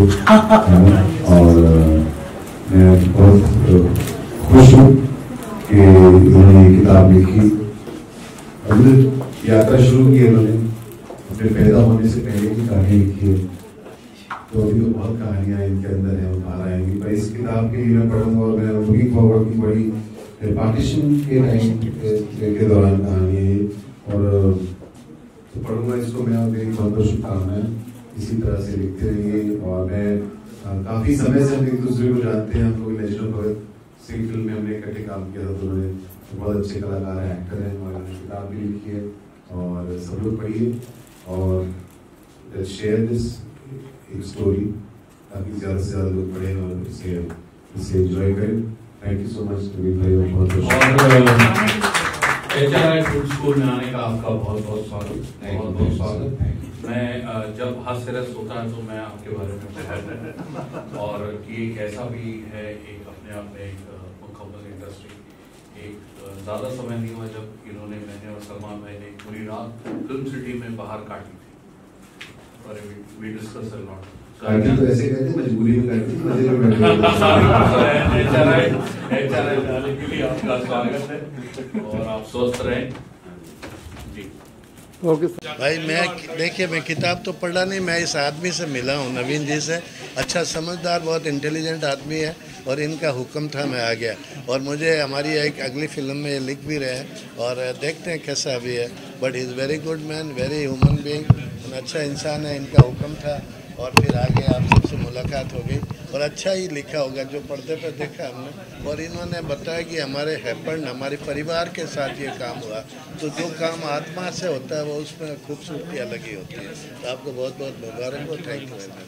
और मैं बहुत खुश हूँ कि उन्होंने ये किताब लिखी। हमने यात्रा शुरू की है, उन्होंने अपने पैदा होने से पहले की कहानी लिखी है, तो अभी तो बहुत कहानियाँ इनके अंदर हैं, वो बाहर आएंगी। पर इस किताब के लिए मैं पढ़ूंगा और मैं लुकिंग फॉरवर्ड की बड़ी पार्टीशन के टाइम के दौरान कहानी है और तो पढ़ूंगा इसको मैं, और मेरी बहुत बहुत शुभकामनाएं। इसी तरह से लिखते रहेंगे। और मैं काफ़ी समय से हम एक दूसरे को जानते हैं। हम लोग legend of Bhagat Singh film में हमने इकट्ठे काम किया था, तो उन्होंने बहुत अच्छे कलाकार हैं, एक्टर हैं, और उन्होंने किताब भी लिखी है और सब लोग पढ़िए और शेयर दिस एक स्टोरी ताकि ज़्यादा से ज़्यादा लोग पढ़ें और इसे एंजॉय करें। थैंक यू सो मच नवीन भाई, और बहुत HRI फूड स्कूल में आने का आपका बहुत बहुत स्वागत, बहुत बहुत स्वागत। मैं जब हास्यरस होता है तो मैं आपके बारे में बताता और कि एक ऐसा भी है, एक अपने आप में एक मुकम्मल इंडस्ट्री। एक ज़्यादा समय नहीं हुआ जब इन्होंने, मैंने और सलमान भाई ने एक पूरी रात फिल्म सिटी में बाहर काटी थी और वी डिस्कस अ लॉट। तो ऐसे कहते मजबूरी में करती थी, मजे में HRI डालने के लिए आपका स्वागत है और आप स्वस्थ रहें जी। ओके भाई, मैं किताब तो पढ़ा नहीं, मैं इस आदमी से मिला हूँ, नवीन जी से। अच्छा समझदार, बहुत इंटेलिजेंट आदमी है और इनका हुक्म था मैं आ गया। और मुझे हमारी एक अगली फिल्म में ये लिख भी रहे हैं और देखते हैं कैसा अभी है। But he is very good man, very human being, अच्छा इंसान है। इनका हुक्म था और फिर आगे आप सबसे मुलाकात हो गई और अच्छा ही लिखा होगा जो पर्दे पर देखा हमने। और इन्होंने बताया कि हमारे हैपन, हमारे परिवार के साथ ये काम हुआ, तो जो काम आत्मा से होता है वो उसमें खूबसूरती अलग ही होती है। तो आपको बहुत बहुत मुबारक हो। Thank you very much.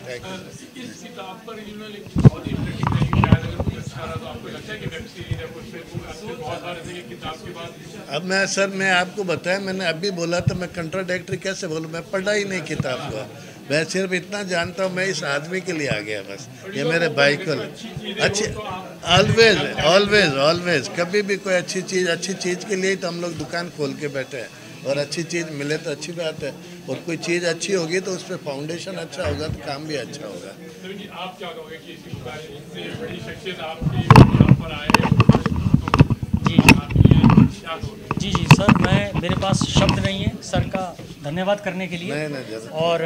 Thank you. इस किताब पर इन्होंने बहुत इंटरेस्टिंग है, शायद अगर कुछ अच्छा रहा तो आपको लगता है कि वेब सीरीज है कुछ बहुत सारे थे किताब के बाद। अब मैं आपको बताया, मैंने अभी बोला तो मैं कंट्राडिक्टरी कैसे बोलूँ? मैं पढ़ा ही नहीं किताब को, मैं सिर्फ इतना जानता हूँ, मैं इस आदमी के लिए आ गया बस। ये मेरे भाई को अच्छी, ऑलवेज ऑलवेज ऑलवेज, कभी भी कोई अच्छी चीज़ के लिए तो हम लोग दुकान खोल के बैठे हैं। और अच्छी चीज़ मिले तो अच्छी बात है, और कोई चीज़ अच्छी होगी तो उस पर फाउंडेशन अच्छा होगा तो काम भी अच्छा होगा। आप क्या कहोगे कि इतनी बड़ी शख्सियत आपकी यहाँ पर आए? जी सर, मेरे पास शब्द नहीं है सर का धन्यवाद करने के लिए। और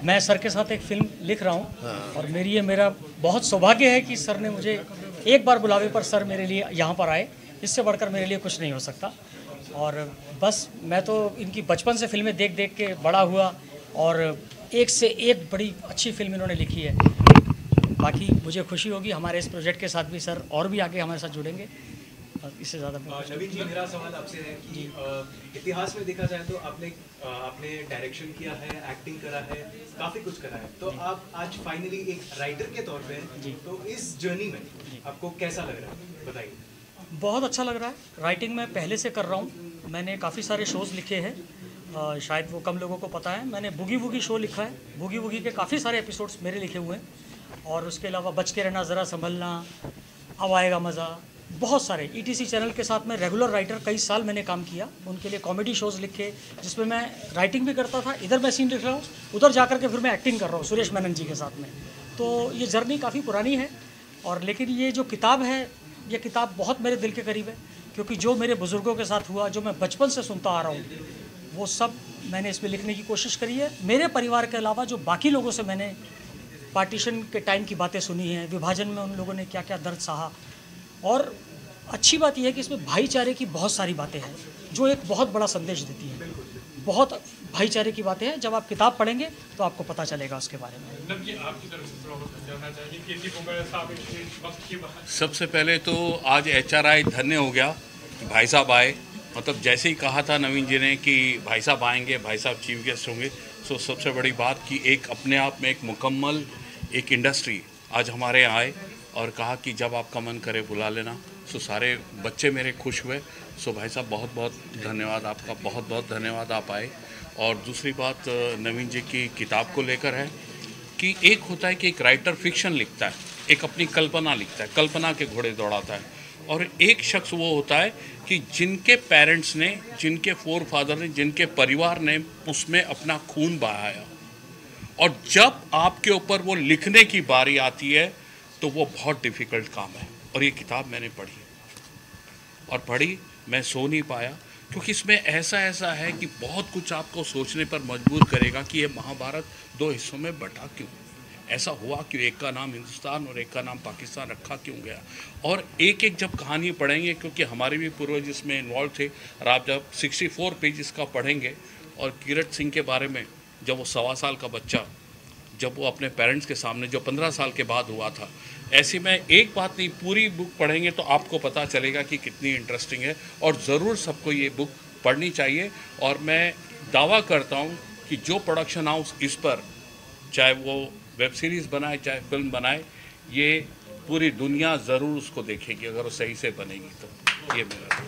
मैं सर के साथ एक फिल्म लिख रहा हूँ और मेरा बहुत सौभाग्य है कि सर ने मुझे एक बार बुलावे पर सर मेरे लिए यहाँ पर आए। इससे बढ़कर मेरे लिए कुछ नहीं हो सकता। और बस मैं तो इनकी बचपन से फिल्में देख देख के बड़ा हुआ और एक से एक बड़ी अच्छी फिल्म इन्होंने लिखी है। बाकी मुझे खुशी होगी हमारे इस प्रोजेक्ट के साथ भी सर और भी आगे हमारे साथ जुड़ेंगे। इससे ज़्यादा नवीन जी, मेरा सवाल आपसे है कि इतिहास में देखा जाए तो आपने डायरेक्शन किया है, एक्टिंग करा है, काफ़ी कुछ करा है, तो आप आज फाइनली एक राइटर के तौर पे हैं, तो इस जर्नी में आपको कैसा लग रहा है, बताइए। बहुत अच्छा लग रहा है। राइटिंग मैं पहले से कर रहा हूँ, मैंने काफ़ी सारे शोज़ लिखे हैं, शायद वो कम लोगों को पता है। मैंने बुगी वुगी शो लिखा है, बुगी वुगी के काफ़ी सारे एपिसोड्स मेरे लिखे हुए हैं। और उसके अलावा बच के रहना, ज़रा संभलना, अब आएगा मज़ा, बहुत सारे ETC चैनल के साथ में रेगुलर राइटर कई साल मैंने काम किया, उनके लिए कॉमेडी शोज़ लिखे जिसमें मैं राइटिंग भी करता था। इधर मैं सीन लिख रहा हूँ, उधर जा कर के फिर मैं एक्टिंग कर रहा हूँ सुरेश मेनन जी के साथ में। तो ये जर्नी काफ़ी पुरानी है। और लेकिन ये जो किताब है, ये किताब बहुत मेरे दिल के करीब है, क्योंकि जो मेरे बुज़ुर्गों के साथ हुआ, जो मैं बचपन से सुनता आ रहा हूँ, वो सब मैंने इसमें लिखने की कोशिश करी है। मेरे परिवार के अलावा जो बाकी लोगों से मैंने पार्टीशन के टाइम की बातें सुनी हैं, विभाजन में उन लोगों ने क्या क्या दर्द सहा। और अच्छी बात यह है कि इसमें भाईचारे की बहुत सारी बातें हैं जो एक बहुत बड़ा संदेश देती हैं। बहुत भाईचारे की बातें हैं, जब आप किताब पढ़ेंगे तो आपको पता चलेगा उसके बारे में। सबसे पहले तो आज HRI धन्य हो गया कि भाई साहब आए। मतलब जैसे ही कहा था नवीन जी ने कि भाई साहब आएंगे, भाई साहब चीफ गेस्ट होंगे, तो सबसे बड़ी बात कि एक अपने आप में एक मुकम्मल एक इंडस्ट्री आज हमारे यहाँ आए और कहा कि जब आपका मन करे बुला लेना। सो सारे बच्चे मेरे खुश हुए। सो भाई साहब बहुत बहुत धन्यवाद आपका, बहुत बहुत धन्यवाद आप आए। और दूसरी बात नवीन जी की किताब को लेकर है कि एक होता है कि एक राइटर फिक्शन लिखता है, एक अपनी कल्पना लिखता है, कल्पना के घोड़े दौड़ाता है, और एक शख्स वो होता है कि जिनके पेरेंट्स ने, जिनके फोर फादर ने, जिनके परिवार ने उसमें अपना खून बहाया, और जब आपके ऊपर वो लिखने की बारी आती है तो वो बहुत डिफ़िकल्ट काम है। और ये किताब मैंने पढ़ी, मैं सो नहीं पाया, क्योंकि इसमें ऐसा है कि बहुत कुछ आपको सोचने पर मजबूर करेगा कि ये महाभारत 2 हिस्सों में बटा क्यों, ऐसा हुआ क्यों, एक का नाम हिंदुस्तान और एक का नाम पाकिस्तान रखा क्यों गया। और एक एक जब कहानी पढ़ेंगे, क्योंकि हमारे भी पूर्वज इसमें इन्वॉल्व थे, और आप जब 64 पेज का पढ़ेंगे, और कीरत सिंह के बारे में जब वो 1.25 साल का बच्चा, जब वो अपने पेरेंट्स के सामने, जो 15 साल के बाद हुआ था, ऐसे में एक बात नहीं, पूरी बुक पढ़ेंगे तो आपको पता चलेगा कि कितनी इंटरेस्टिंग है। और ज़रूर सबको ये बुक पढ़नी चाहिए। और मैं दावा करता हूँ कि जो प्रोडक्शन हाउस इस पर, चाहे वो वेब सीरीज़ बनाए चाहे फिल्म बनाए, ये पूरी दुनिया ज़रूर उसको देखेगी अगर वो सही से बनेगी तो। ये मेरा